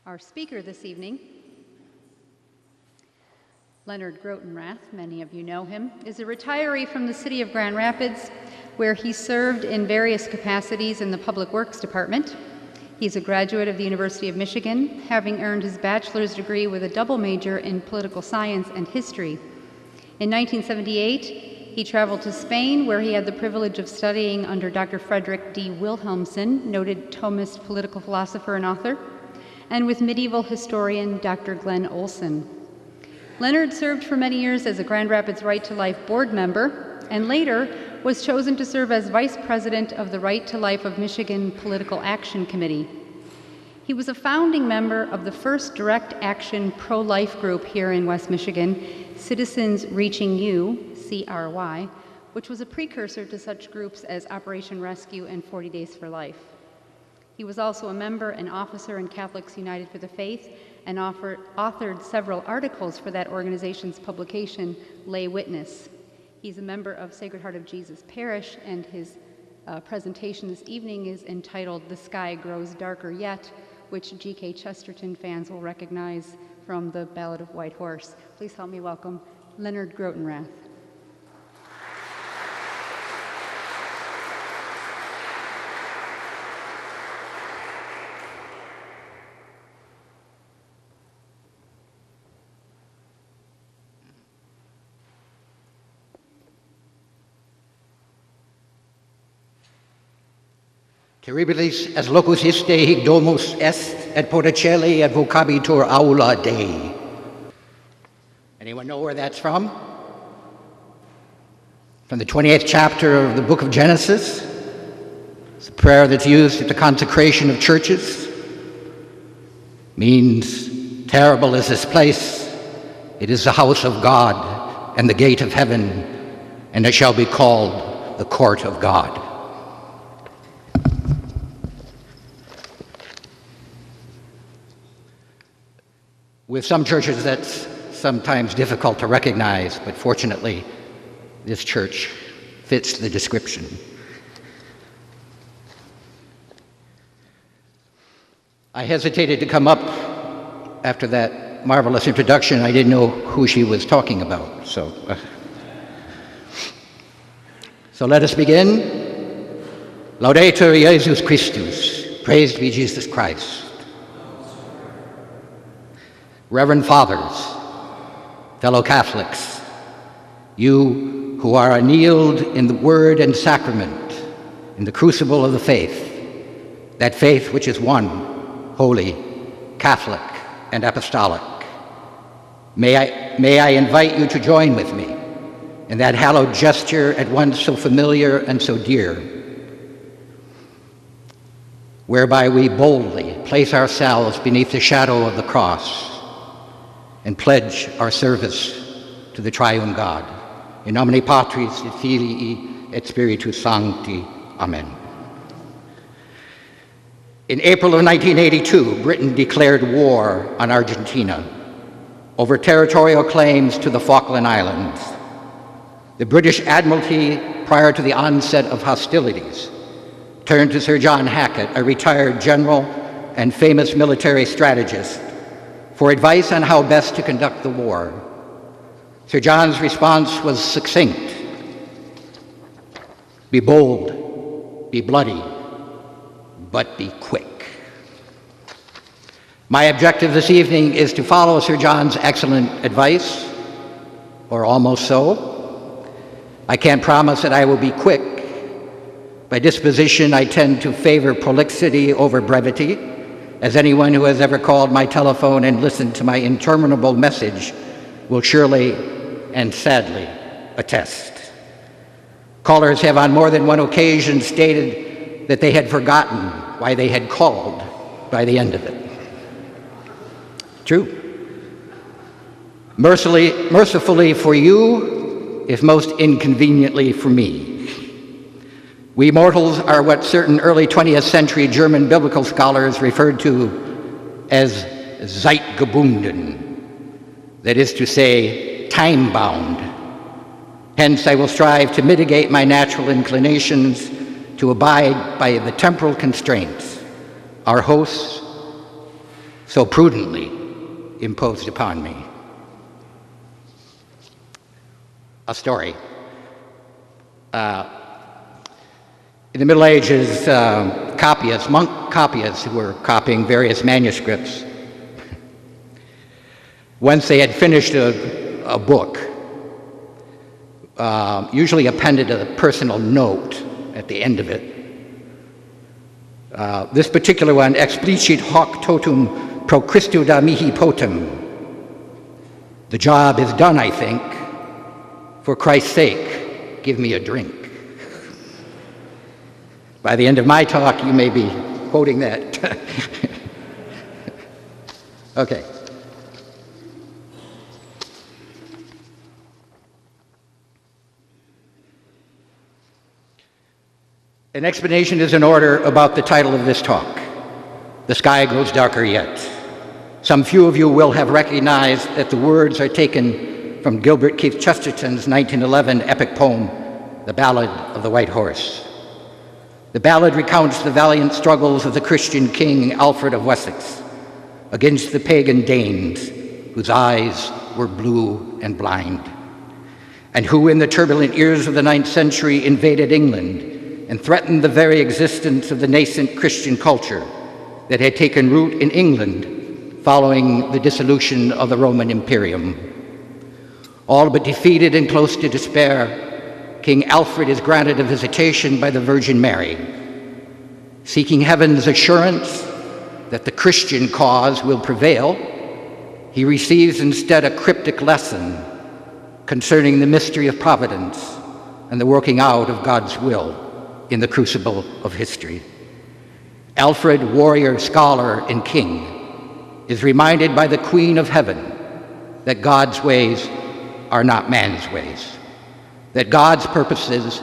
Our speaker this evening, Leonard Grotenrath, many of you know him, is a retiree from the city of Grand Rapids, where he served in various capacities in the Public Works Department. He's a graduate of the University of Michigan, having earned his bachelor's degree with a double major in political science and history. In 1978, he traveled to Spain, where he had the privilege of studying under Dr. Frederick D. Wilhelmsen, noted Thomist political philosopher and author, and with medieval historian Dr. Glenn Olson. Leonard served for many years as a Grand Rapids Right to Life board member, and later was chosen to serve as vice president of the Right to Life of Michigan Political Action Committee. He was a founding member of the first direct action pro-life group here in West Michigan, Citizens Reaching You, CRY, which was a precursor to such groups as Operation Rescue and 40 Days for Life. He was also a member and officer in Catholics United for the Faith and authored several articles for that organization's publication, Lay Witness. He's a member of Sacred Heart of Jesus Parish, and his presentation this evening is entitled The Sky Grows Darker Yet, which G.K. Chesterton fans will recognize from the Ballad of White Horse. Please help me welcome Leonard Grotenrath. Terribilis as locus iste hic domus est, et podacelli et vocabitur aula Dei. Anyone know where that's from? From the 28th chapter of the book of Genesis. It's a prayer that's used at the consecration of churches. Means, terrible is this place. It is the house of God and the gate of heaven, and it shall be called the court of God. With some churches, that's sometimes difficult to recognize, but fortunately, this church fits the description. I hesitated to come up after that marvelous introduction. I didn't know who she was talking about, so let us begin. Laudetur Jesus Christus. Praised be Jesus Christ. Reverend Fathers, fellow Catholics, you who are annealed in the Word and Sacrament, in the crucible of the faith, that faith which is one, holy, Catholic, and apostolic, may I invite you to join with me in that hallowed gesture at once so familiar and so dear, whereby we boldly place ourselves beneath the shadow of the cross and pledge our service to the triune God. In nomine Patris et Filii et Spiritus Sancti. Amen. In April of 1982, Britain declared war on Argentina over territorial claims to the Falkland Islands. The British Admiralty, prior to the onset of hostilities, turned to Sir John Hackett, a retired general and famous military strategist, for advice on how best to conduct the war. Sir John's response was succinct: be bold, be bloody, but be quick. My objective this evening is to follow Sir John's excellent advice, or almost so. I can't promise that I will be quick. By disposition, I tend to favor prolixity over brevity, as anyone who has ever called my telephone and listened to my interminable message will surely and sadly attest. Callers have on more than one occasion stated that they had forgotten why they had called by the end of it. True. Mercifully for you, if most inconveniently for me. We mortals are what certain early 20th century German biblical scholars referred to as zeitgebunden, that is to say, time-bound. Hence, I will strive to mitigate my natural inclinations to abide by the temporal constraints our hosts so prudently imposed upon me. A story. In the Middle Ages, copyists, monk copyists who were copying various manuscripts, once they had finished a book, usually appended a personal note at the end of it. This particular one, explicit hoc totum pro Christo da mihi potem. The job is done, I think. For Christ's sake, give me a drink. By the end of my talk, you may be quoting that. Okay. An explanation is in order about the title of this talk, The Sky Grows Darker Yet. Some few of you will have recognized that the words are taken from Gilbert Keith Chesterton's 1911 epic poem, The Ballad of the White Horse. The ballad recounts the valiant struggles of the Christian king Alfred of Wessex against the pagan Danes, whose eyes were blue and blind, and who in the turbulent years of the 9th century invaded England and threatened the very existence of the nascent Christian culture that had taken root in England following the dissolution of the Roman Imperium. All but defeated and close to despair, King Alfred is granted a visitation by the Virgin Mary. Seeking heaven's assurance that the Christian cause will prevail, he receives instead a cryptic lesson concerning the mystery of providence and the working out of God's will in the crucible of history. Alfred, warrior, scholar, and king, is reminded by the Queen of Heaven that God's ways are not man's ways, that God's purposes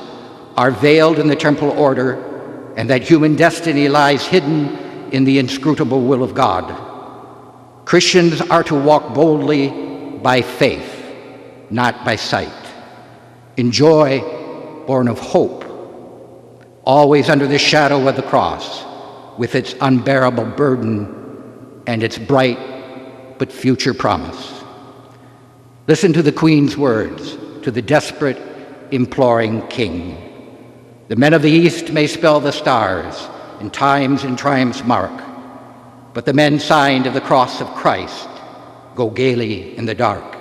are veiled in the temporal order, and that human destiny lies hidden in the inscrutable will of God. Christians are to walk boldly by faith, not by sight, in joy born of hope, always under the shadow of the cross, with its unbearable burden and its bright but future promise. Listen to the Queen's words to the desperate, imploring king. The men of the East may spell the stars, and times and triumphs mark, but the men signed of the cross of Christ go gaily in the dark.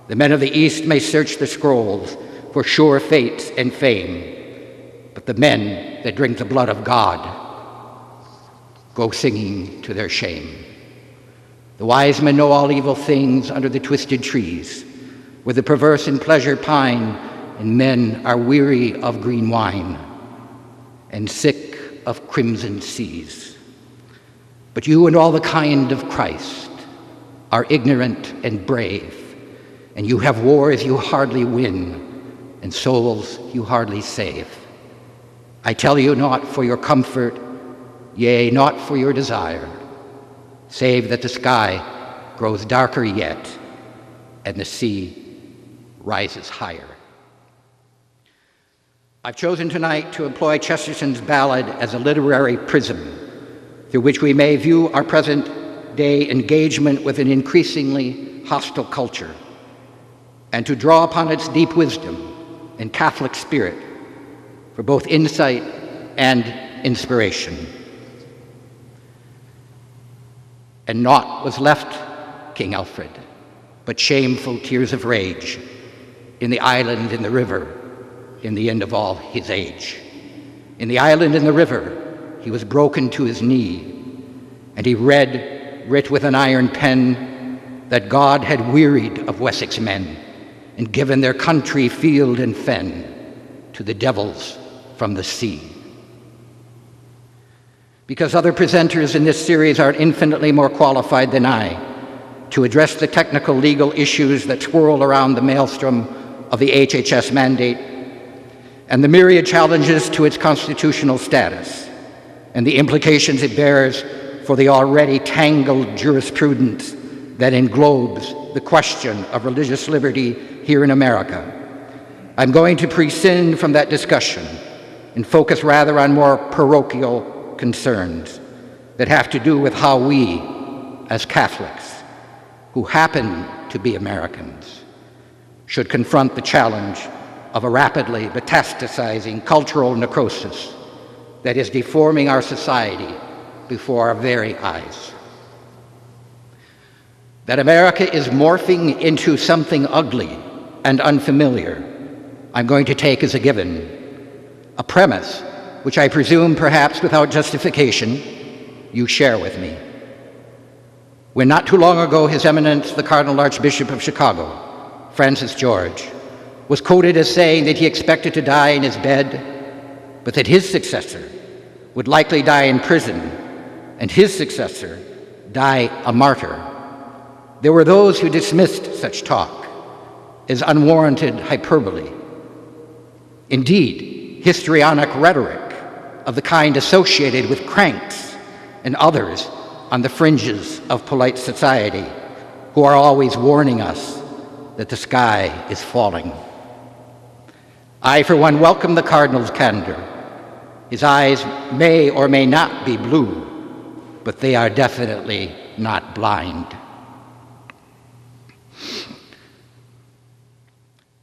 The men of the East may search the scrolls for sure fate and fame, but the men that drink the blood of God go singing to their shame. The wise men know all evil things under the twisted trees, where the perverse in pleasure pine, and men are weary of green wine and sick of crimson seas. But you and all the kind of Christ are ignorant and brave, and you have wars you hardly win, and souls you hardly save. I tell you, not for your comfort, yea, not for your desire, save that the sky grows darker yet, and the sea rises higher. I've chosen tonight to employ Chesterton's ballad as a literary prism through which we may view our present-day engagement with an increasingly hostile culture, and to draw upon its deep wisdom and Catholic spirit for both insight and inspiration. And naught was left King Alfred but shameful tears of rage in the island, in the river, in the end of all his age. In the island, in the river, he was broken to his knee, and he writ with an iron pen that God had wearied of Wessex men and given their country field and fen to the devils from the sea. Because other presenters in this series are infinitely more qualified than I to address the technical legal issues that swirl around the maelstrom of the HHS mandate and the myriad challenges to its constitutional status and the implications it bears for the already tangled jurisprudence that englobes the question of religious liberty here in America, I'm going to prescind from that discussion and focus rather on more parochial concerns that have to do with how we, as Catholics who happen to be Americans should confront the challenge of a rapidly metastasizing cultural necrosis that is deforming our society before our very eyes. That America is morphing into something ugly and unfamiliar, I'm going to take as a given, a premise which I presume, perhaps without justification, you share with me. When not too long ago, His Eminence, the Cardinal Archbishop of Chicago, Francis George, was quoted as saying that he expected to die in his bed, but that his successor would likely die in prison, and his successor die a martyr. There were those who dismissed such talk as unwarranted hyperbole. Indeed, histrionic rhetoric of the kind associated with cranks and others on the fringes of polite society who are always warning us that the sky is falling. I, for one, welcome the Cardinal's candor. His eyes may or may not be blue, but they are definitely not blind.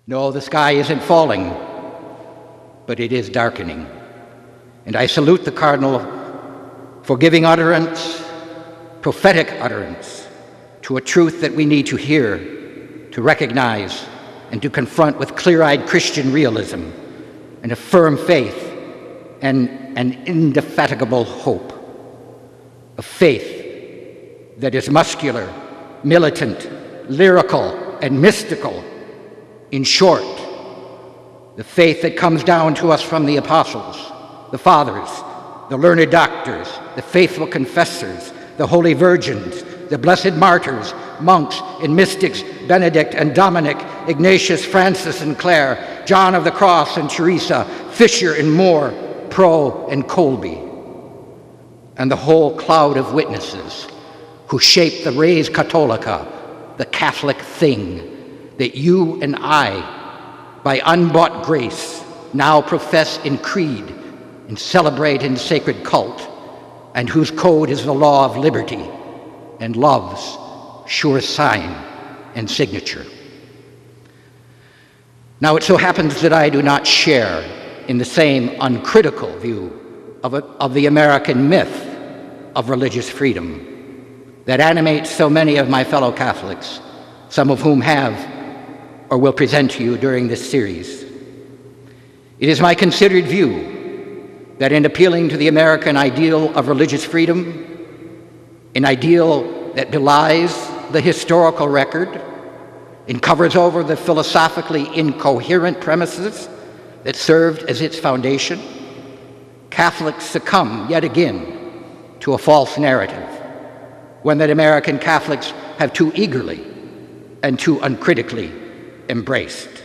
No, the sky isn't falling, but it is darkening. And I salute the Cardinal for giving utterance, prophetic utterance, to a truth that we need to hear, to recognize, and to confront with clear-eyed Christian realism and a firm faith and an indefatigable hope. A faith that is muscular, militant, lyrical, and mystical. In short, the faith that comes down to us from the apostles, the fathers, the learned doctors, the faithful confessors, the holy virgins, the blessed martyrs, monks and mystics, Benedict and Dominic, Ignatius, Francis and Clare, John of the Cross and Teresa, Fisher and Moore, Pro and Colby, and the whole cloud of witnesses who shaped the res catholica, the Catholic thing that you and I, by unbought grace, now profess in creed and celebrate in sacred cult, and whose code is the law of liberty and love's sure sign and signature. Now, it so happens that I do not share in the same uncritical view of the American myth of religious freedom that animates so many of my fellow Catholics, some of whom have or will present to you during this series. It is my considered view that in appealing to the American ideal of religious freedom, an ideal that belies the historical record and covers over the philosophically incoherent premises that served as its foundation, Catholics succumb yet again to a false narrative, one that American Catholics have too eagerly and too uncritically embraced,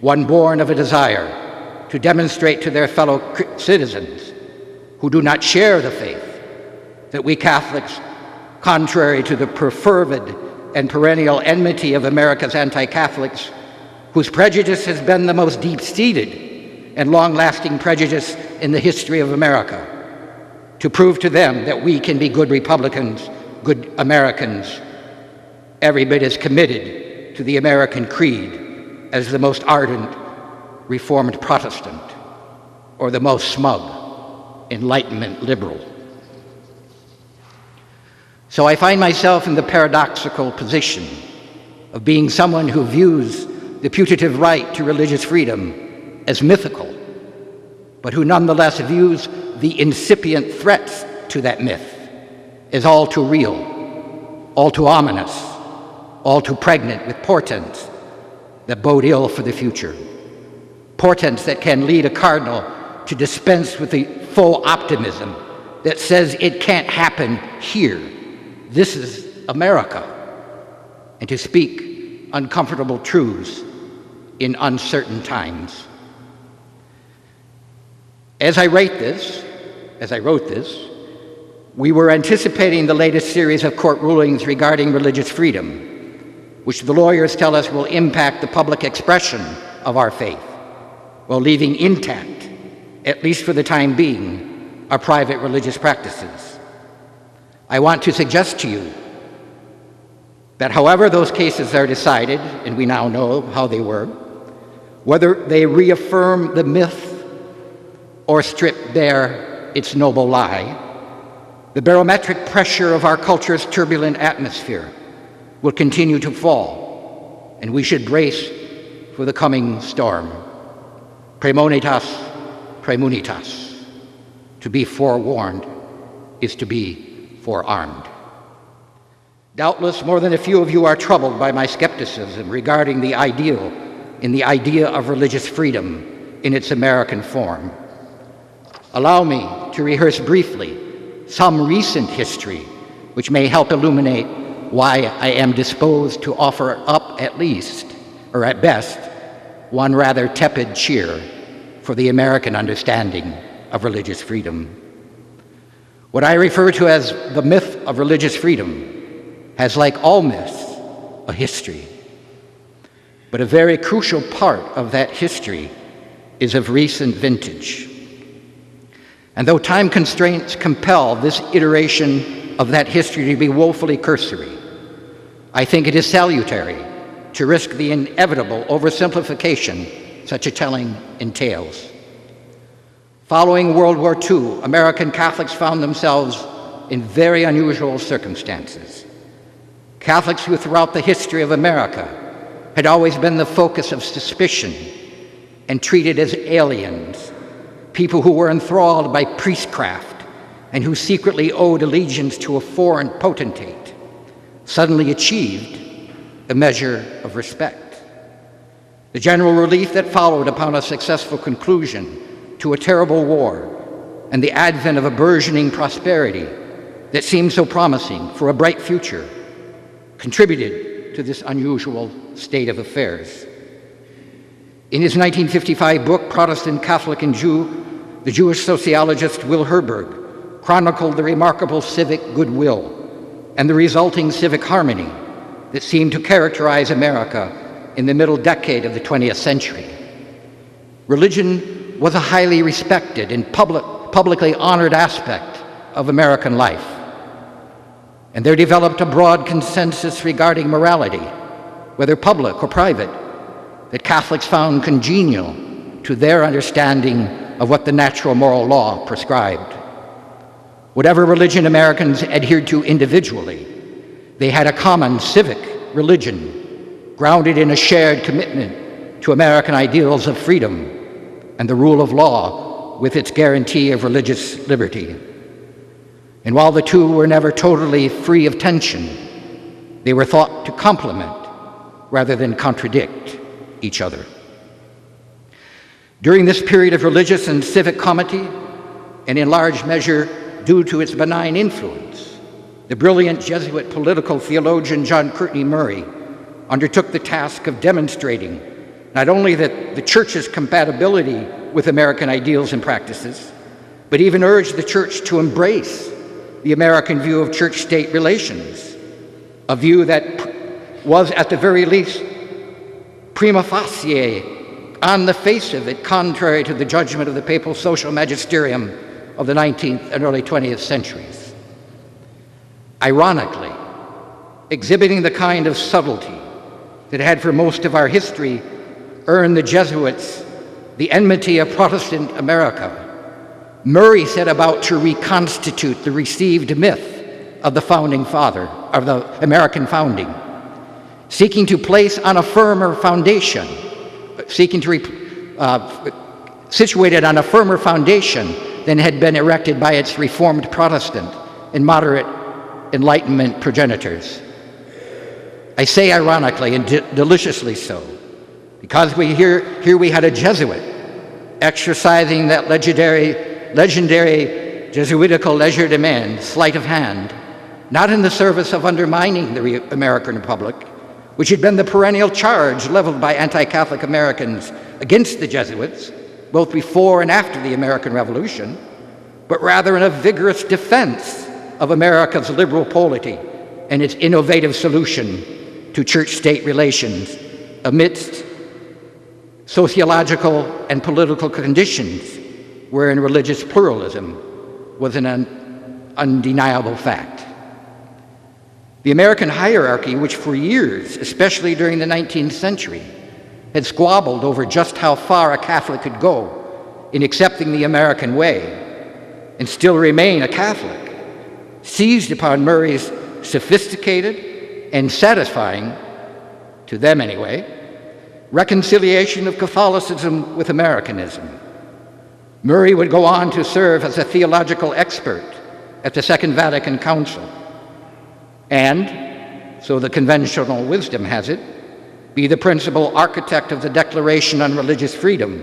one born of a desire to demonstrate to their fellow citizens who do not share the faith that we Catholics, contrary to the perfervid and perennial enmity of America's anti-Catholics, whose prejudice has been the most deep-seated and long-lasting prejudice in the history of America, to prove to them that we can be good Republicans, good Americans, every bit as committed to the American creed as the most ardent Reformed Protestant or the most smug Enlightenment liberal. So I find myself in the paradoxical position of being someone who views the putative right to religious freedom as mythical, but who nonetheless views the incipient threats to that myth as all too real, all too ominous, all too pregnant with portents that bode ill for the future. Portents that can lead a cardinal to dispense with the faux optimism that says it can't happen here. This is America. And to speak uncomfortable truths in uncertain times. As I wrote this, we were anticipating the latest series of court rulings regarding religious freedom, which the lawyers tell us will impact the public expression of our faith, while leaving intact, at least for the time being, our private religious practices. I want to suggest to you that however those cases are decided, and we now know how they were, whether they reaffirm the myth or strip bare its noble lie, the barometric pressure of our culture's turbulent atmosphere will continue to fall, and we should brace for the coming storm. Praemonitas, praemunitas. To be forewarned is to be forearmed. Doubtless more than a few of you are troubled by my skepticism regarding the ideal in the idea of religious freedom in its American form. Allow me to rehearse briefly some recent history which may help illuminate why I am disposed to offer up at least, or at best, one rather tepid cheer for the American understanding of religious freedom. What I refer to as the myth of religious freedom has, like all myths, a history. But a very crucial part of that history is of recent vintage. And though time constraints compel this iteration of that history to be woefully cursory, I think it is salutary to risk the inevitable oversimplification such a telling entails. Following World War II, American Catholics found themselves in very unusual circumstances. Catholics who throughout the history of America had always been the focus of suspicion and treated as aliens, people who were enthralled by priestcraft and who secretly owed allegiance to a foreign potentate, suddenly achieved a measure of respect. The general relief that followed upon a successful conclusion to a terrible war and the advent of a burgeoning prosperity that seemed so promising for a bright future contributed to this unusual state of affairs. In his 1955 book, Protestant, Catholic, and Jew, the Jewish sociologist Will Herberg chronicled the remarkable civic goodwill and the resulting civic harmony that seemed to characterize America in the middle decade of the 20th century. Religion was a highly respected and publicly honored aspect of American life, and there developed a broad consensus regarding morality, whether public or private, that Catholics found congenial to their understanding of what the natural moral law prescribed. Whatever religion Americans adhered to individually, they had a common civic religion grounded in a shared commitment to American ideals of freedom and the rule of law with its guarantee of religious liberty. And while the two were never totally free of tension, they were thought to complement rather than contradict each other. During this period of religious and civic comity, and in large measure due to its benign influence, the brilliant Jesuit political theologian John Courtney Murray undertook the task of demonstrating not only that the Church's compatibility with American ideals and practices, but even urged the Church to embrace the American view of church-state relations, a view that was, at the very least, prima facie, on the face of it, contrary to the judgment of the papal social magisterium of the 19th and early 20th centuries. Ironically, exhibiting the kind of subtlety that had for most of our history earned the Jesuits the enmity of Protestant America, Murray set about to reconstitute the received myth of the founding father, of the American founding, seeking to place on a firmer foundation, situated on a firmer foundation than had been erected by its Reformed Protestant and moderate Enlightenment progenitors. I say ironically and deliciously so, because here we had a Jesuit exercising that legendary Jesuitical legerdemain, sleight of hand, not in the service of undermining the American Republic, which had been the perennial charge leveled by anti-Catholic Americans against the Jesuits, both before and after the American Revolution, but rather in a vigorous defense of America's liberal polity and its innovative solution to church-state relations amidst sociological and political conditions wherein religious pluralism was an undeniable fact. The American hierarchy, which for years, especially during the 19th century, had squabbled over just how far a Catholic could go in accepting the American way and still remain a Catholic, seized upon Murray's sophisticated and satisfying, to them anyway, reconciliation of Catholicism with Americanism. Murray would go on to serve as a theological expert at the Second Vatican Council and, so the conventional wisdom has it, be the principal architect of the Declaration on Religious Freedom,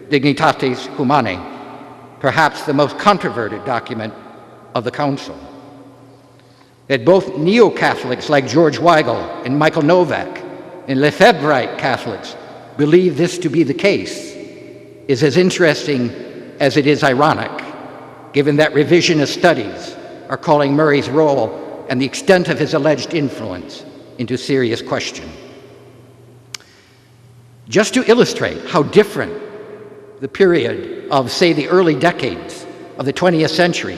Dignitatis Humanae, perhaps the most controverted document of the Council. That both neo-Catholics like George Weigel and Michael Novak and Lefebvrite Catholics believe this to be the case is as interesting as it is ironic, given that revisionist studies are calling Murray's role and the extent of his alleged influence into serious question. Just to illustrate how different the period of, say, the early decades of the 20th century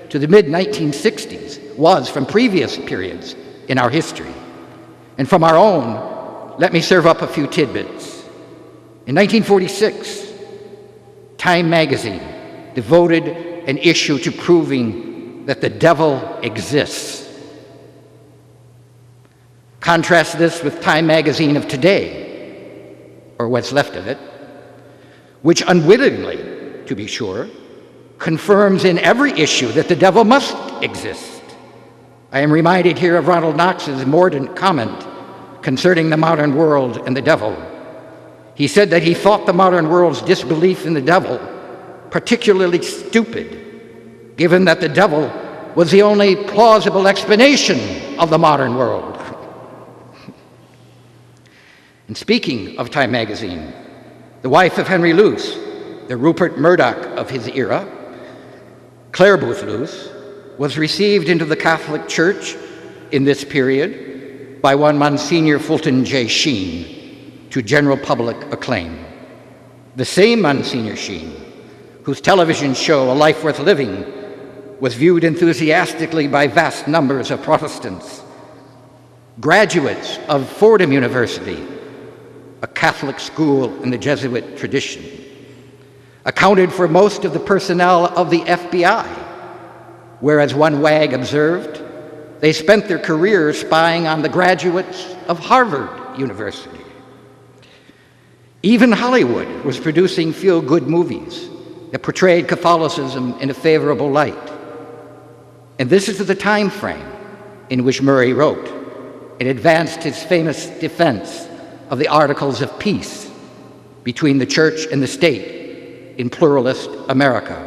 to the mid-1960s was from previous periods in our history, and from our own, let me serve up a few tidbits. In 1946, Time magazine devoted an issue to proving that the devil exists. Contrast this with Time magazine of today, or what's left of it, which unwittingly, to be sure, confirms in every issue that the devil must exist. I am reminded here of Ronald Knox's mordant comment concerning the modern world and the devil. He said that he thought the modern world's disbelief in the devil particularly stupid, given that the devil was the only plausible explanation of the modern world. And speaking of Time magazine, the wife of Henry Luce, the Rupert Murdoch of his era, Clare Booth Luce, was received into the Catholic Church in this period by one Monsignor Fulton J. Sheen to general public acclaim. The same Monsignor Sheen, whose television show, A Life Worth Living, was viewed enthusiastically by vast numbers of Protestants. Graduates of Fordham University, a Catholic school in the Jesuit tradition, accounted for most of the personnel of the FBI, whereas one wag observed, they spent their careers spying on the graduates of Harvard University. Even Hollywood was producing feel-good movies that portrayed Catholicism in a favorable light. And this is the time frame in which Murray wrote and advanced his famous defense of the Articles of Peace between the Church and the State in pluralist America.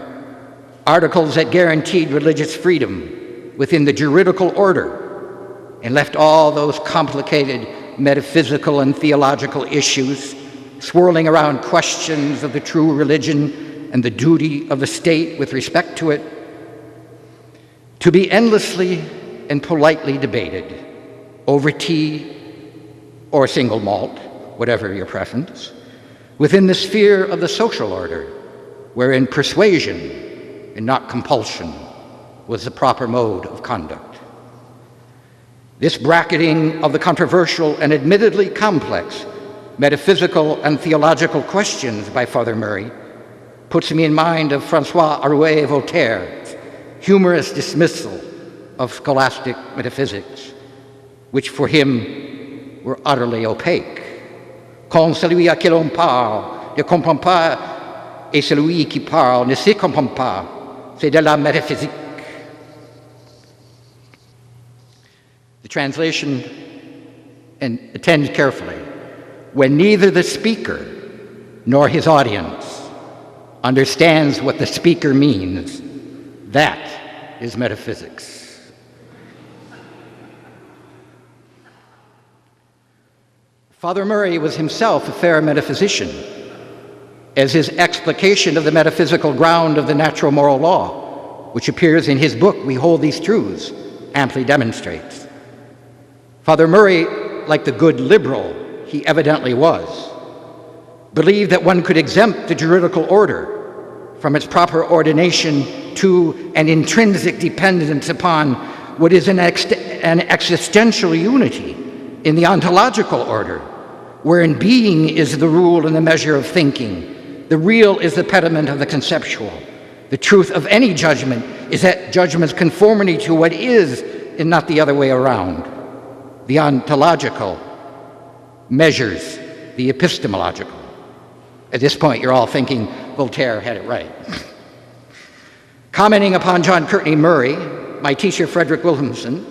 Articles that guaranteed religious freedom within the juridical order and left all those complicated metaphysical and theological issues swirling around questions of the true religion and the duty of the state with respect to it, to be endlessly and politely debated over tea or single malt, whatever your preference, within the sphere of the social order, wherein persuasion and not compulsion was the proper mode of conduct. This bracketing of the controversial and admittedly complex metaphysical and theological questions by Father Murray puts me in mind of Francois Arouet Voltaire's humorous dismissal of scholastic metaphysics, which for him were utterly opaque. Quand celui à qui l'on parle ne comprend pas et celui qui parle ne se comprend pas, c'est de la métaphysique. The translation, and attend carefully, when neither the speaker nor his audience understands what the speaker means, that is metaphysics. Father Murray was himself a fair metaphysician, as his explication of the metaphysical ground of the natural moral law, which appears in his book, We Hold These Truths, amply demonstrates. Father Murray, like the good liberal he evidently was, believed that one could exempt the juridical order from its proper ordination to an intrinsic dependence upon what is an an existential unity in the ontological order, wherein being is the rule and the measure of thinking, the real is the pediment of the conceptual. The truth of any judgment is that judgment's conformity to what is and not the other way around. The ontological measures the epistemological. At this point, you're all thinking Voltaire had it right. Commenting upon John Courtney Murray, my teacher Frederick Williamson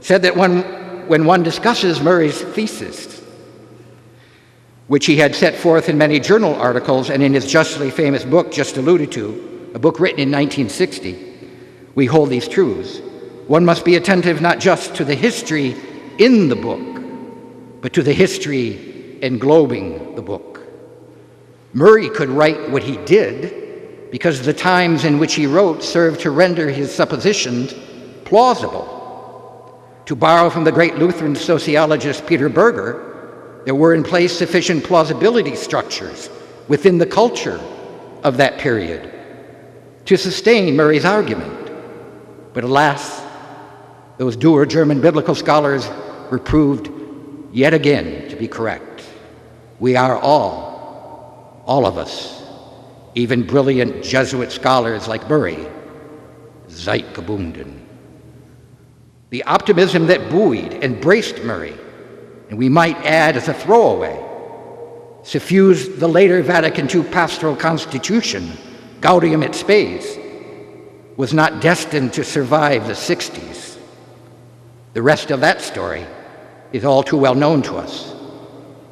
said that when one discusses Murray's thesis, which he had set forth in many journal articles and in his justly famous book just alluded to, a book written in 1960, we hold these truths. One must be attentive not just to the history in the book, but to the history englobing the book. Murray could write what he did because the times in which he wrote served to render his suppositions plausible. To borrow from the great Lutheran sociologist Peter Berger, there were in place sufficient plausibility structures within the culture of that period to sustain Murray's argument. But alas, those dour German biblical scholars were proved yet again to be correct. We are all of us, even brilliant Jesuit scholars like Murray, zeitgebunden. The optimism that buoyed and braced Murray, and we might add as a throwaway, suffused the later Vatican II pastoral constitution, Gaudium et Spes, was not destined to survive the 60s. The rest of that story is all too well known to us,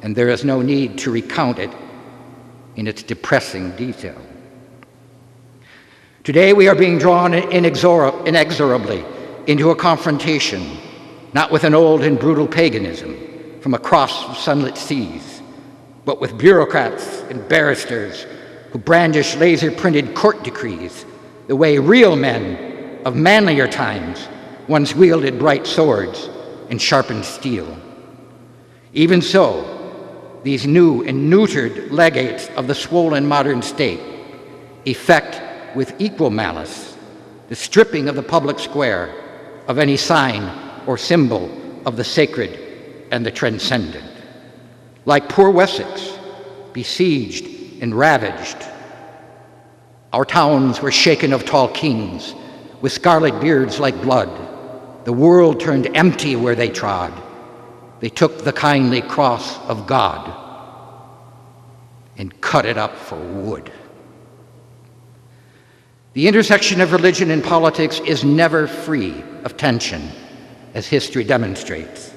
and there is no need to recount it in its depressing detail. Today we are being drawn inexorably into a confrontation, not with an old and brutal paganism from across sunlit seas, but with bureaucrats and barristers who brandish laser-printed court decrees the way real men of manlier times once wielded bright swords and sharpened steel. Even so, these new and neutered legates of the swollen modern state effect with equal malice the stripping of the public square of any sign or symbol of the sacred and the transcendent. Like poor Wessex, besieged and ravaged, our towns were shaken of tall kings with scarlet beards like blood. The world turned empty where they trod. They took the kindly cross of God and cut it up for wood. The intersection of religion and politics is never free of tension, as history demonstrates.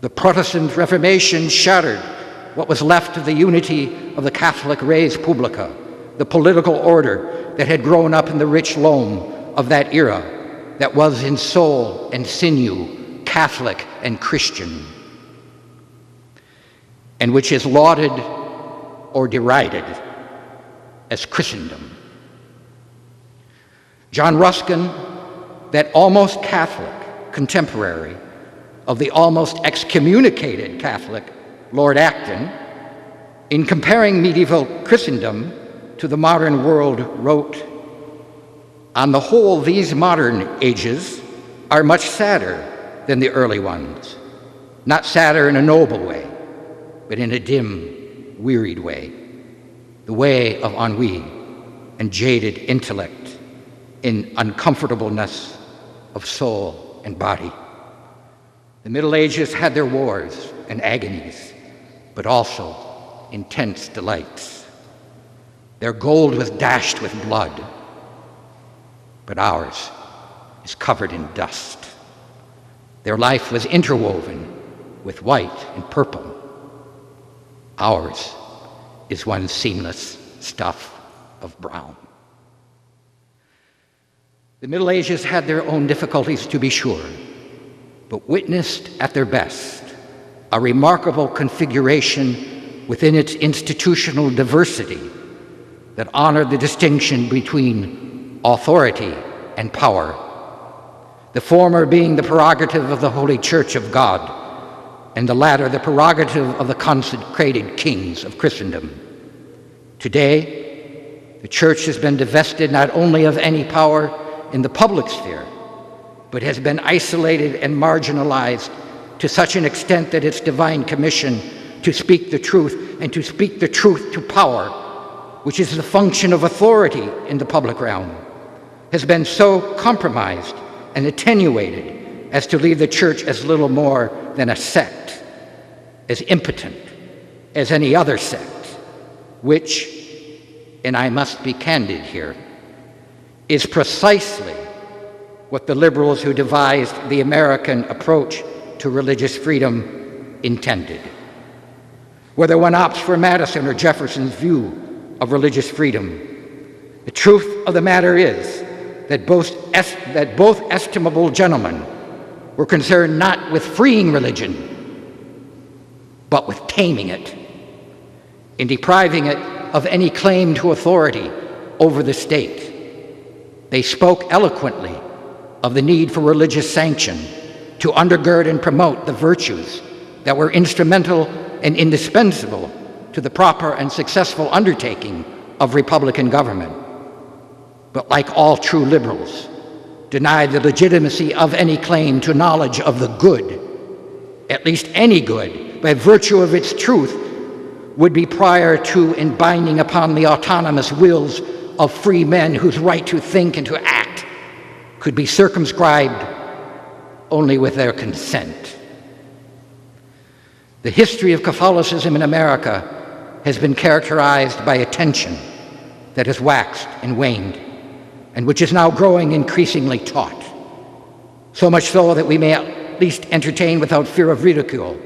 The Protestant Reformation shattered what was left of the unity of the Catholic res publica, the political order that had grown up in the rich loam of that era, that was in soul and sinew Catholic and Christian, and which is lauded or derided as Christendom. John Ruskin, that almost Catholic contemporary of the almost excommunicated Catholic Lord Acton, in comparing medieval Christendom to the modern world, wrote, "On the whole, these modern ages are much sadder than the early ones. Not sadder in a noble way, but in a dim, wearied way, the way of ennui and jaded intellect, in uncomfortableness of soul and body. The Middle Ages had their wars and agonies, but also intense delights. Their gold was dashed with blood, but ours is covered in dust. Their life was interwoven with white and purple. Ours is one seamless stuff of brown." The Middle Ages had their own difficulties, to be sure, but witnessed at their best a remarkable configuration within its institutional diversity that honored the distinction between authority and power, the former being the prerogative of the Holy Church of God, and the latter the prerogative of the consecrated kings of Christendom. Today, the Church has been divested not only of any power in the public sphere, but has been isolated and marginalized to such an extent that its divine commission to speak the truth, and to speak the truth to power, which is the function of authority in the public realm, has been so compromised and attenuated as to leave the church as little more than a sect, as impotent as any other sect, which, and I must be candid here, is precisely what the liberals who devised the American approach to religious freedom intended. Whether one opts for Madison or Jefferson's view of religious freedom, the truth of the matter is that both estimable gentlemen were concerned not with freeing religion, but with taming it, in depriving it of any claim to authority over the state. They spoke eloquently of the need for religious sanction to undergird and promote the virtues that were instrumental and indispensable to the proper and successful undertaking of Republican government. But like all true liberals, denied the legitimacy of any claim to knowledge of the good, at least any good, by virtue of its truth, would be prior to and binding upon the autonomous wills of free men whose right to think and to act could be circumscribed only with their consent. The history of Catholicism in America has been characterized by a tension that has waxed and waned, and which is now growing increasingly taut. So much so that we may at least entertain without fear of ridicule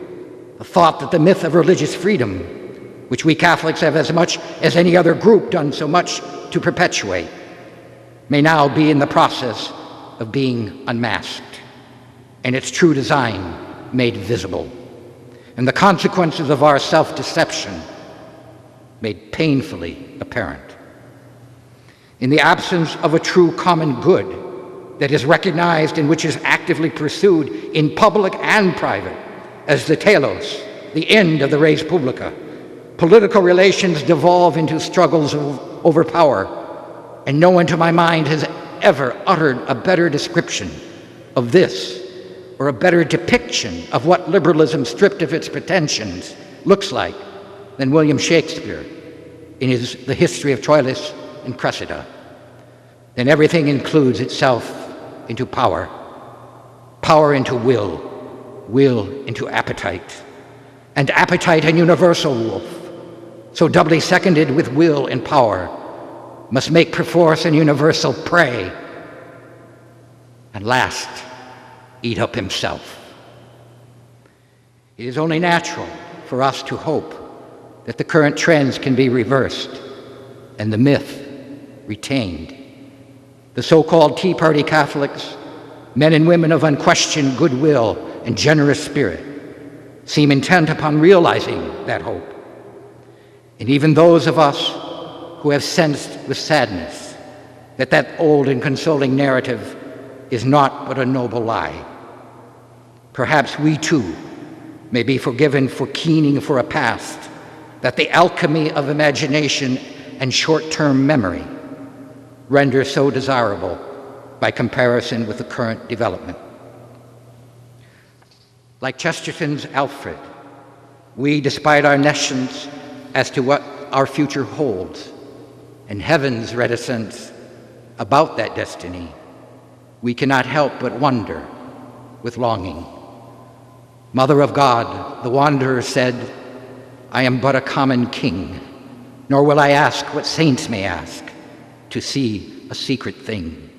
the thought that the myth of religious freedom, which we Catholics have as much as any other group done so much to perpetuate, may now be in the process of being unmasked, and its true design made visible, and the consequences of our self-deception made painfully apparent. In the absence of a true common good that is recognized and which is actively pursued in public and private as the telos, the end of the res publica, political relations devolve into struggles over power, and no one to my mind has ever uttered a better description of this, or a better depiction of what liberalism stripped of its pretensions looks like, than William Shakespeare in his The History of Troilus and Cressida. Then everything includes itself into power, power into will, will into appetite, and appetite a universal wolf, so doubly seconded with will and power, must make perforce an universal prey, and last, eat up himself. It is only natural for us to hope that the current trends can be reversed and the myth retained. The so-called Tea Party Catholics, men and women of unquestioned goodwill and generous spirit, seem intent upon realizing that hope. And even those of us who have sensed with sadness that old and consoling narrative is not but a noble lie, perhaps we too may be forgiven for keening for a past that the alchemy of imagination and short-term memory render so desirable by comparison with the current development. Like Chesterton's Alfred, we, despite our nescience as to what our future holds and heaven's reticence about that destiny, we cannot help but wonder with longing. Mother of God, the wanderer said, I am but a common king, nor will I ask what saints may ask, to see a secret thing.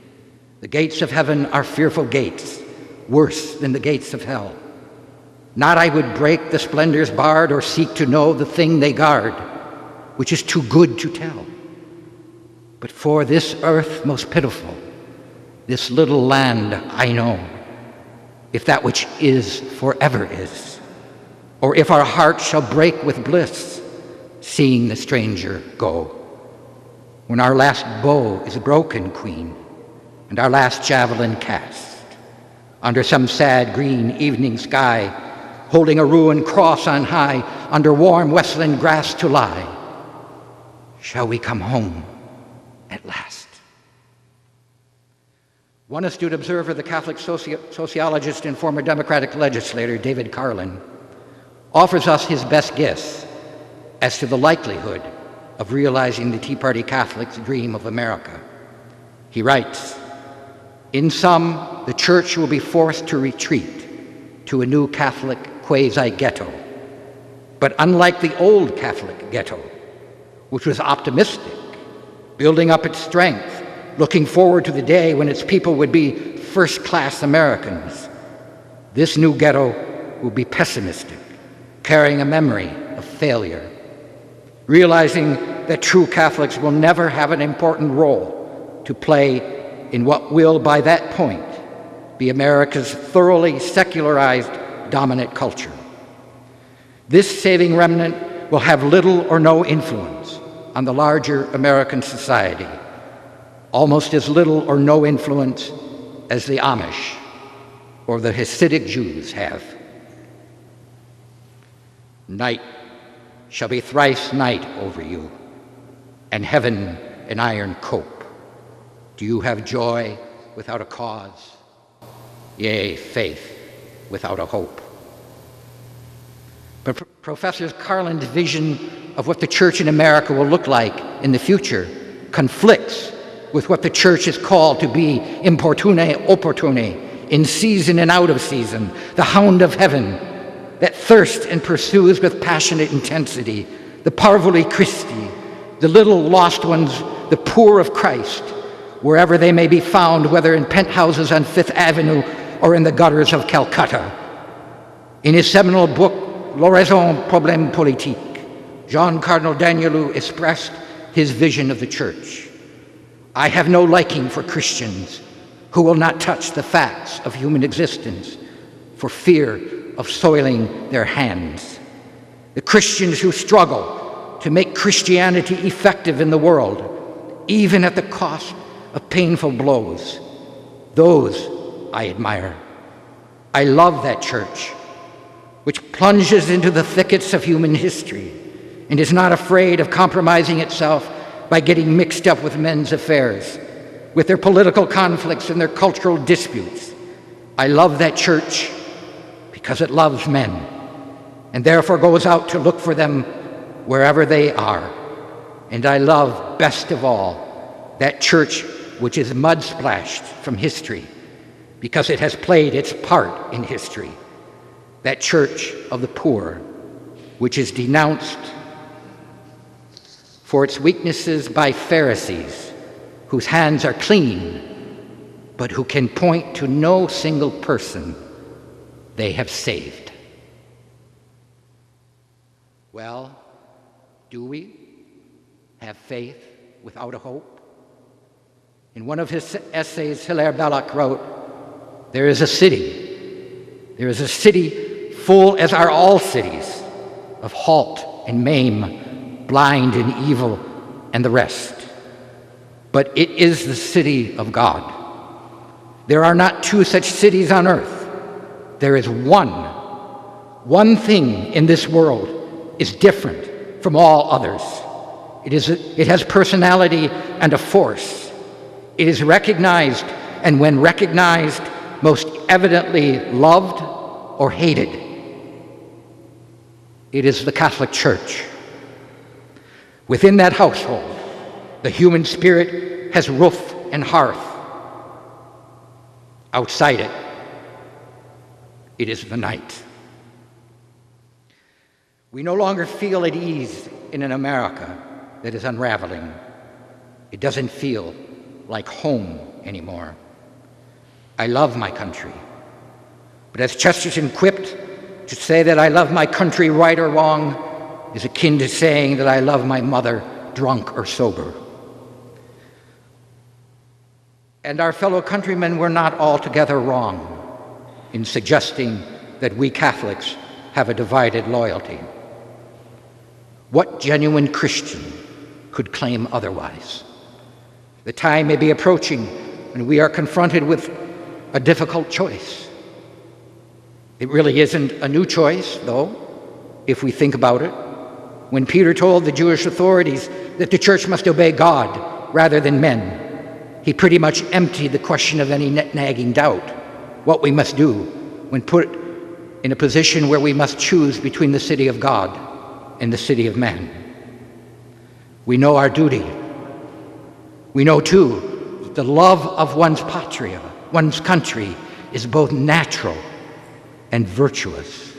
The gates of heaven are fearful gates, worse than the gates of hell. Not I would break the splendors barred or seek to know the thing they guard, which is too good to tell. But for this earth most pitiful, this little land I know, if that which is forever is, or if our heart shall break with bliss, seeing the stranger go. When our last bow is broken, Queen, and our last javelin cast, under some sad green evening sky, holding a ruined cross on high, under warm westland grass to lie, shall we come home at last? One astute observer, the Catholic sociologist and former Democratic legislator David Carlin, offers us his best guess as to the likelihood of realizing the Tea Party Catholics' dream of America. He writes, "In sum, the Church will be forced to retreat to a new Catholic quasi-ghetto. But unlike the old Catholic ghetto, which was optimistic, building up its strength, looking forward to the day when its people would be first-class Americans, this new ghetto will be pessimistic, carrying a memory of failure, realizing that true Catholics will never have an important role to play in what will, by that point, be America's thoroughly secularized dominant culture. This saving remnant will have little or no influence on the larger American society, almost as little or no influence as the Amish or the Hasidic Jews have. Night shall be thrice night over you, and heaven an iron cope. Do you have joy without a cause? Yea, faith without a hope." But Professor Carlin's vision of what the Church in America will look like in the future conflicts with what the Church is called to be importune opportune, in season and out of season, the hound of heaven that thirsts and pursues with passionate intensity the parvuli Christi, the little lost ones, the poor of Christ, wherever they may be found, whether in penthouses on Fifth Avenue or in the gutters of Calcutta. In his seminal book, L'Oraison Problème Politique, Jean Cardinal Danielou expressed his vision of the Church. "I have no liking for Christians who will not touch the facts of human existence for fear of soiling their hands. The Christians who struggle to make Christianity effective in the world, even at the cost of painful blows. Those I admire. I love that Church, which plunges into the thickets of human history and is not afraid of compromising itself by getting mixed up with men's affairs, with their political conflicts and their cultural disputes. I love that Church because it loves men, and therefore goes out to look for them wherever they are. And I love, best of all, that Church which is mud-splashed from history because it has played its part in history. That Church of the poor, which is denounced for its weaknesses by Pharisees, whose hands are clean, but who can point to no single person they have saved." Well, do we have faith without a hope? In one of his essays, Hilaire Belloc wrote, there is a city full, as are all cities, of halt and maim, blind and evil, and the rest. But it is the city of God. There are not two such cities on earth. There is one. One thing in this world is different from all others. It has personality and a force. It is recognized, and when recognized, most evidently loved or hated. It is the Catholic Church. Within that household, the human spirit has roof and hearth. Outside it, it is the night. We no longer feel at ease in an America that is unraveling. It doesn't feel like home anymore. I love my country. But as Chesterton quipped, to say that I love my country right or wrong is akin to saying that I love my mother drunk or sober. And our fellow countrymen were not altogether wrong in suggesting that we Catholics have a divided loyalty. What genuine Christian could claim otherwise? The time may be approaching when we are confronted with a difficult choice. It really isn't a new choice, though, if we think about it. When Peter told the Jewish authorities that the church must obey God rather than men, he pretty much emptied the question of any nagging doubt what we must do when put in a position where we must choose between the city of God and the city of man. We know our duty. We know, too, that the love of one's patria, one's country, is both natural and virtuous,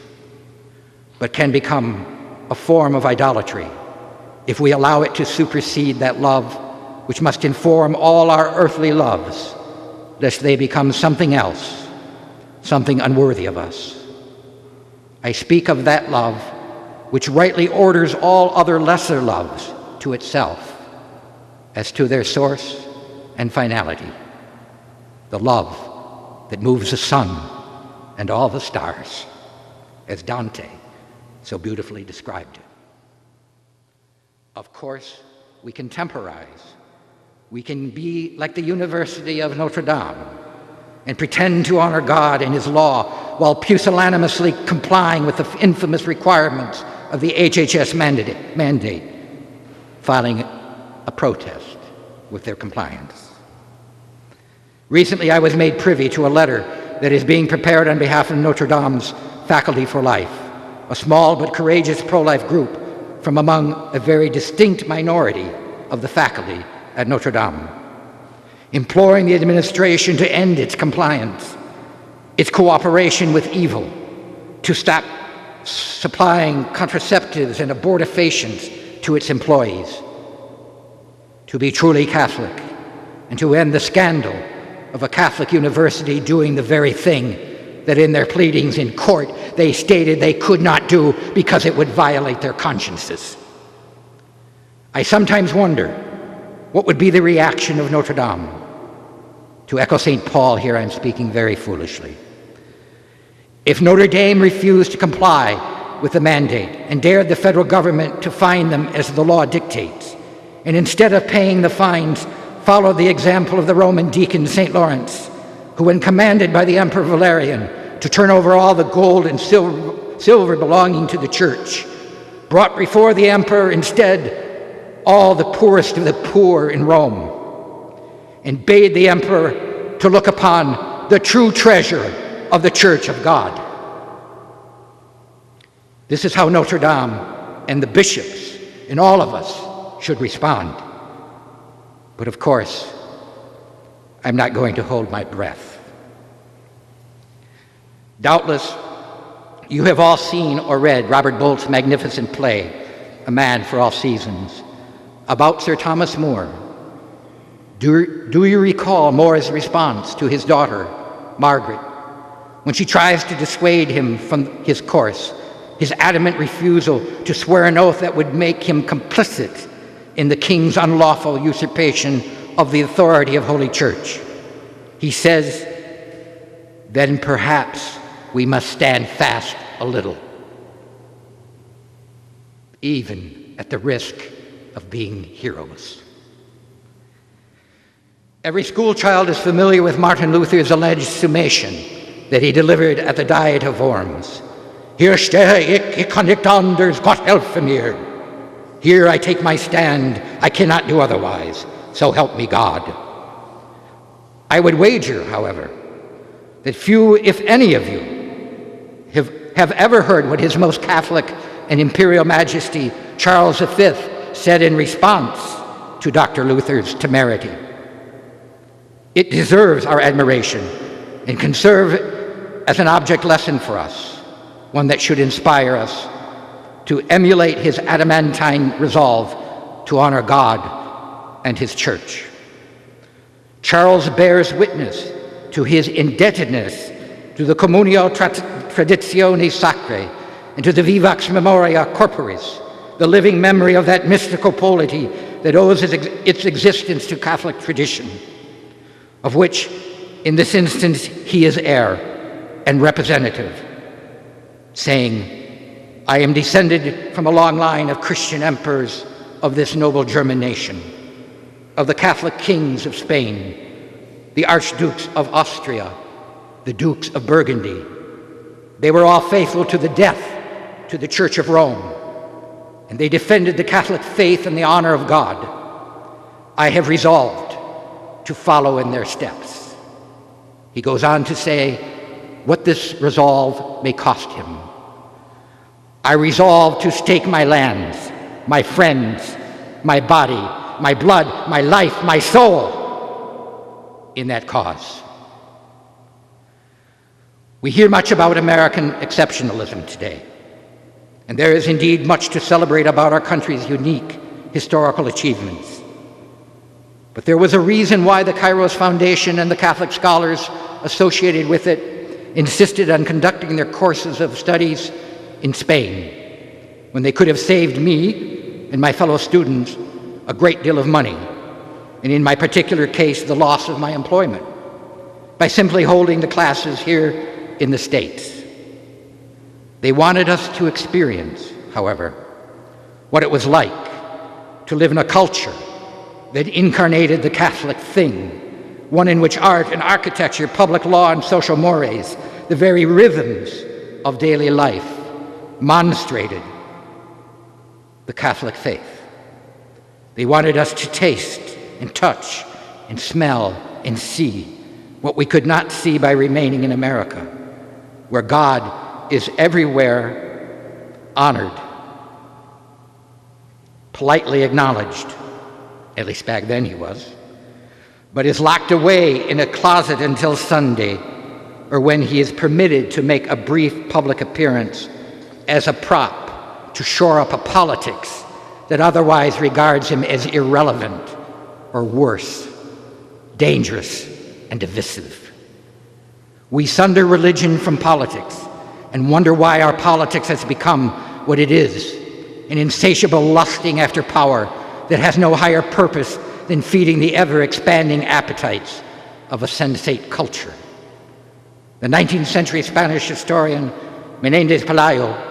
but can become a form of idolatry if we allow it to supersede that love which must inform all our earthly loves, lest they become something else, something unworthy of us. I speak of that love which rightly orders all other lesser loves to itself as to their source and finality, the love that moves the sun and all the stars, as Dante so beautifully described it. Of course, we can temporize. We can be like the University of Notre Dame and pretend to honor God and his law while pusillanimously complying with the infamous requirements of the HHS mandate, filing a protest with their compliance. Recently, I was made privy to a letter that is being prepared on behalf of Notre Dame's Faculty for Life, a small but courageous pro-life group from among a very distinct minority of the faculty at Notre Dame, imploring the administration to end its compliance, its cooperation with evil, to stop supplying contraceptives and abortifacients to its employees, to be truly Catholic, and to end the scandal of a Catholic university doing the very thing that in their pleadings in court they stated they could not do because it would violate their consciences. I sometimes wonder what would be the reaction of Notre Dame. To echo St. Paul here, I'm speaking very foolishly. If Notre Dame refused to comply with the mandate and dared the federal government to fine them as the law dictates, and instead of paying the fines, followed the example of the Roman deacon St. Lawrence, who, when commanded by the Emperor Valerian to turn over all the gold and silver belonging to the church, brought before the emperor instead all the poorest of the poor in Rome, and bade the emperor to look upon the true treasure of the Church of God. This is how Notre Dame and the bishops and all of us should respond. But of course, I'm not going to hold my breath. Doubtless, you have all seen or read Robert Bolt's magnificent play, A Man for All Seasons, about Sir Thomas More. Do you recall More's response to his daughter, Margaret, when she tries to dissuade him from his course, his adamant refusal to swear an oath that would make him complicit in the king's unlawful usurpation of the authority of Holy Church? He says, "Then perhaps we must stand fast a little, even at the risk of being heroes." Every school child is familiar with Martin Luther's alleged summation that he delivered at the Diet of Worms. "Hier stehe ich kann nicht anders, Gott helfe mir." Here I take my stand, I cannot do otherwise, so help me God. I would wager, however, that few, if any of you, have ever heard what His Most Catholic and Imperial Majesty Charles V said in response to Dr. Luther's temerity. It deserves our admiration and can serve as an object lesson for us, one that should inspire us to emulate his adamantine resolve to honor God and his church. Charles bears witness to his indebtedness to the Communio Traditionis Sacrae and to the Vivax Memoria Corporis, the living memory of that mystical polity that owes its existence to Catholic tradition, of which, in this instance, he is heir and representative, saying, "I am descended from a long line of Christian emperors of this noble German nation, of the Catholic kings of Spain, the archdukes of Austria, the dukes of Burgundy. They were all faithful to the death to the Church of Rome, and they defended the Catholic faith and the honor of God. I have resolved to follow in their steps. He goes on to say what this resolve may cost him. I resolve to stake my lands, my friends, my body, my blood, my life, my soul in that cause. We hear much about American exceptionalism today, and there is indeed much to celebrate about our country's unique historical achievements. But there was a reason why the Kairos Foundation and the Catholic scholars associated with it insisted on conducting their courses of studies in Spain, when they could have saved me and my fellow students a great deal of money, and in my particular case, the loss of my employment, by simply holding the classes here in the States. They wanted us to experience, however, what it was like to live in a culture that incarnated the Catholic thing, one in which art and architecture, public law and social mores, the very rhythms of daily life, demonstrated the Catholic faith. They wanted us to taste and touch and smell and see what we could not see by remaining in America, where God is everywhere honored, politely acknowledged, at least back then he was, but is locked away in a closet until Sunday, or when he is permitted to make a brief public appearance as a prop to shore up a politics that otherwise regards him as irrelevant, or worse, dangerous and divisive. We sunder religion from politics and wonder why our politics has become what it is, an insatiable lusting after power that has no higher purpose than feeding the ever-expanding appetites of a sensate culture. The 19th century Spanish historian Menéndez Pelayo,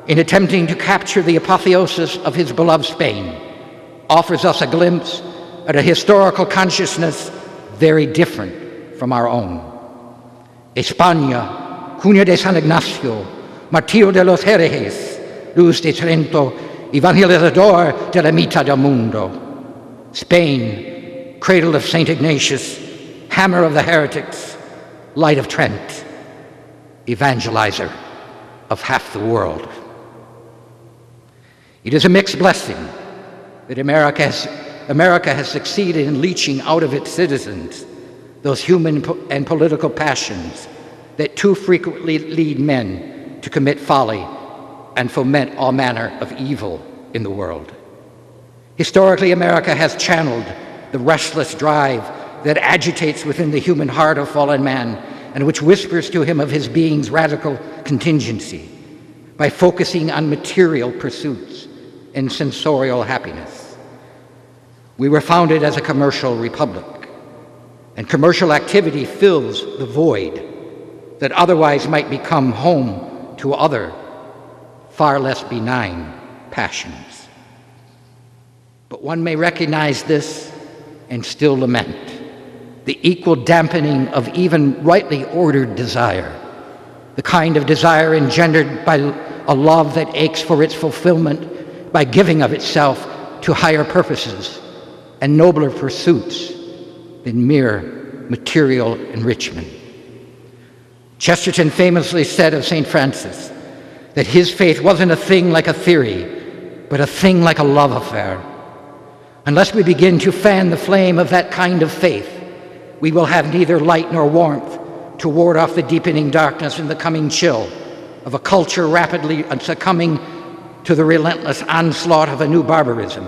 in attempting to capture the apotheosis of his beloved Spain, offers us a glimpse at a historical consciousness very different from our own. España, Junio de San Ignacio, Martirio de los Herejes, Luz de Trento, Evangelizador de la mitad del mundo. Spain, cradle of St. Ignatius, hammer of the heretics, light of Trent, evangelizer of half the world. It is a mixed blessing that America has succeeded in leaching out of its citizens those human and political passions that too frequently lead men to commit folly and foment all manner of evil in the world. Historically, America has channeled the restless drive that agitates within the human heart of fallen man and which whispers to him of his being's radical contingency by focusing on material pursuits and sensorial happiness. We were founded as a commercial republic, and commercial activity fills the void that otherwise might become home to other, far less benign passions. But one may recognize this and still lament the equal dampening of even rightly ordered desire, the kind of desire engendered by a love that aches for its fulfillment by giving of itself to higher purposes and nobler pursuits than mere material enrichment. Chesterton famously said of St. Francis that his faith wasn't a thing like a theory, but a thing like a love affair. Unless we begin to fan the flame of that kind of faith, we will have neither light nor warmth to ward off the deepening darkness and the coming chill of a culture rapidly succumbing to the relentless onslaught of a new barbarism,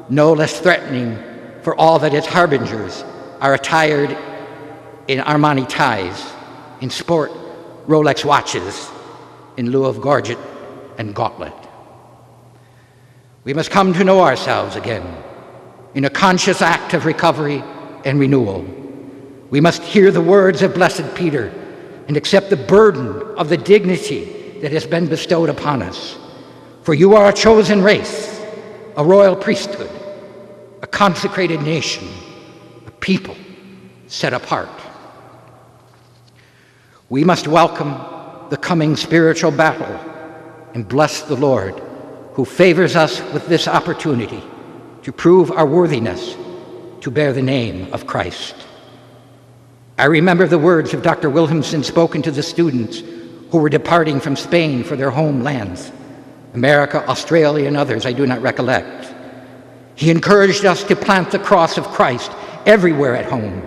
no less threatening for all that its harbingers are attired in Armani ties, in sport Rolex watches, in lieu of gorget and gauntlet. We must come to know ourselves again in a conscious act of recovery and renewal. We must hear the words of Blessed Peter and accept the burden of the dignity that has been bestowed upon us. For you are a chosen race, a royal priesthood, a consecrated nation, a people set apart. We must welcome the coming spiritual battle and bless the Lord who favors us with this opportunity to prove our worthiness to bear the name of Christ. I remember the words of Dr. Williamson spoken to the students who were departing from Spain for their homelands, America, Australia, and others I do not recollect. He encouraged us to plant the cross of Christ everywhere at home,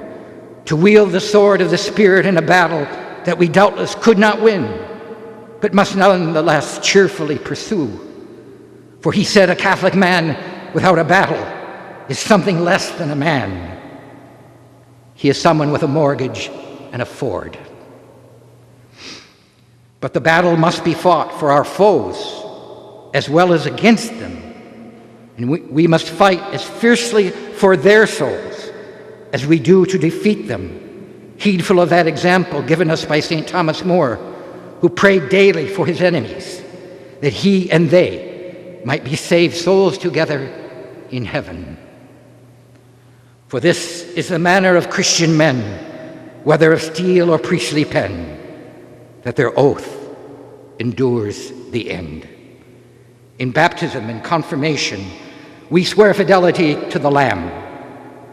to wield the sword of the Spirit in a battle that we doubtless could not win, but must nonetheless cheerfully pursue. For he said, a Catholic man without a battle is something less than a man. He is someone with a mortgage and a Ford. But the battle must be fought for our foes as well as against them. And we must fight as fiercely for their souls as we do to defeat them, heedful of that example given us by St. Thomas More, who prayed daily for his enemies, that he and they might be saved souls together in heaven. For this is the manner of Christian men, whether of steel or priestly pen, that their oath endures the end. In baptism and confirmation, we swear fidelity to the Lamb,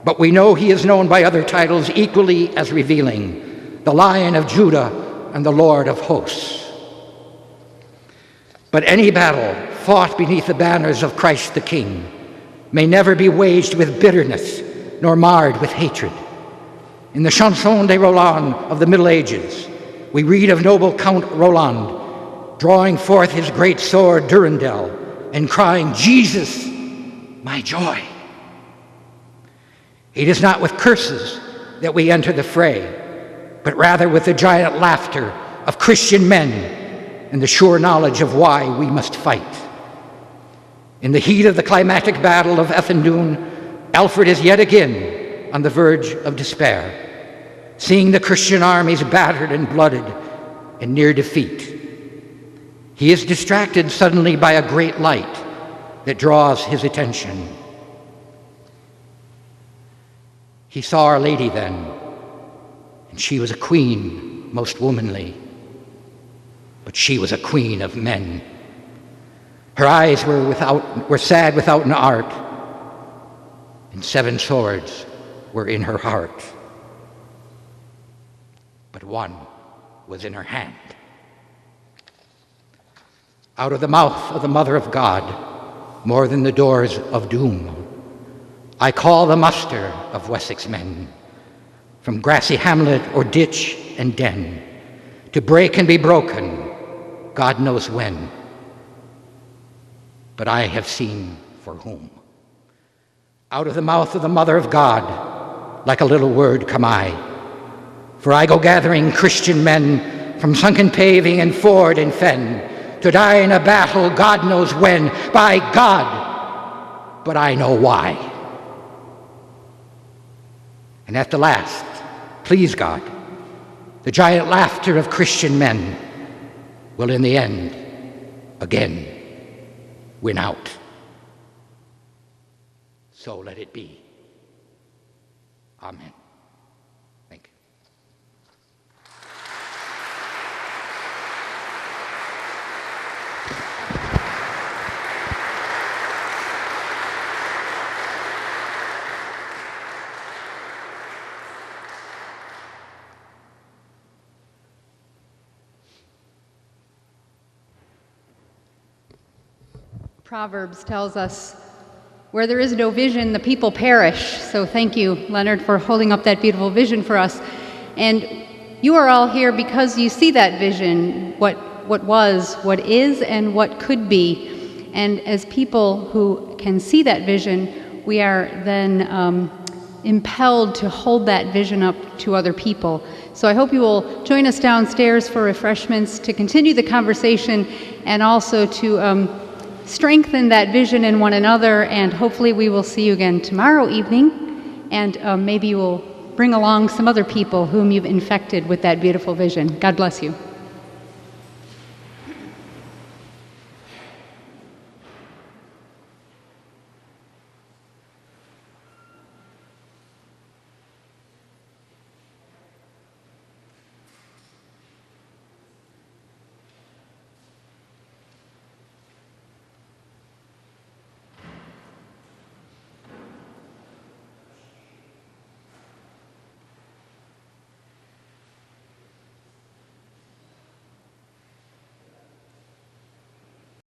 but we know he is known by other titles equally as revealing, the Lion of Judah and the Lord of hosts. But any battle fought beneath the banners of Christ the King may never be waged with bitterness nor marred with hatred. In the Chanson de Roland of the Middle Ages, we read of noble Count Roland drawing forth his great sword Durandal and crying, "Jesus, my joy." It is not with curses that we enter the fray, but rather with the giant laughter of Christian men and the sure knowledge of why we must fight. In the heat of the climactic battle of Ethandune, Alfred is yet again on the verge of despair, seeing the Christian armies battered and blooded and near defeat. He is distracted suddenly by a great light that draws his attention. He saw Our Lady then, and she was a queen most womanly, but she was a queen of men. Her eyes were sad without an art, and 7 swords were in her heart, but one was in her hand. Out of the mouth of the Mother of God, more than the doors of doom, I call the muster of Wessex men, from grassy hamlet or ditch and den, to break and be broken, God knows when. But I have seen for whom. Out of the mouth of the Mother of God, like a little word come I, for I go gathering Christian men from sunken paving and ford and fen, to die in a battle God knows when, by God, but I know why. And at the last, please God, the giant laughter of Christian men will in the end again win out. So let it be. Amen. Thank you. Proverbs tells us, where there is no vision, the people perish. So thank you, Leonard, for holding up that beautiful vision for us. And you are all here because you see that vision, what was, what is, and what could be. And as people who can see that vision, we are then impelled to hold that vision up to other people. So I hope you will join us downstairs for refreshments to continue the conversation and also to strengthen that vision in one another, and hopefully we will see you again tomorrow evening, and maybe you will bring along some other people whom you've infected with that beautiful vision. God bless you.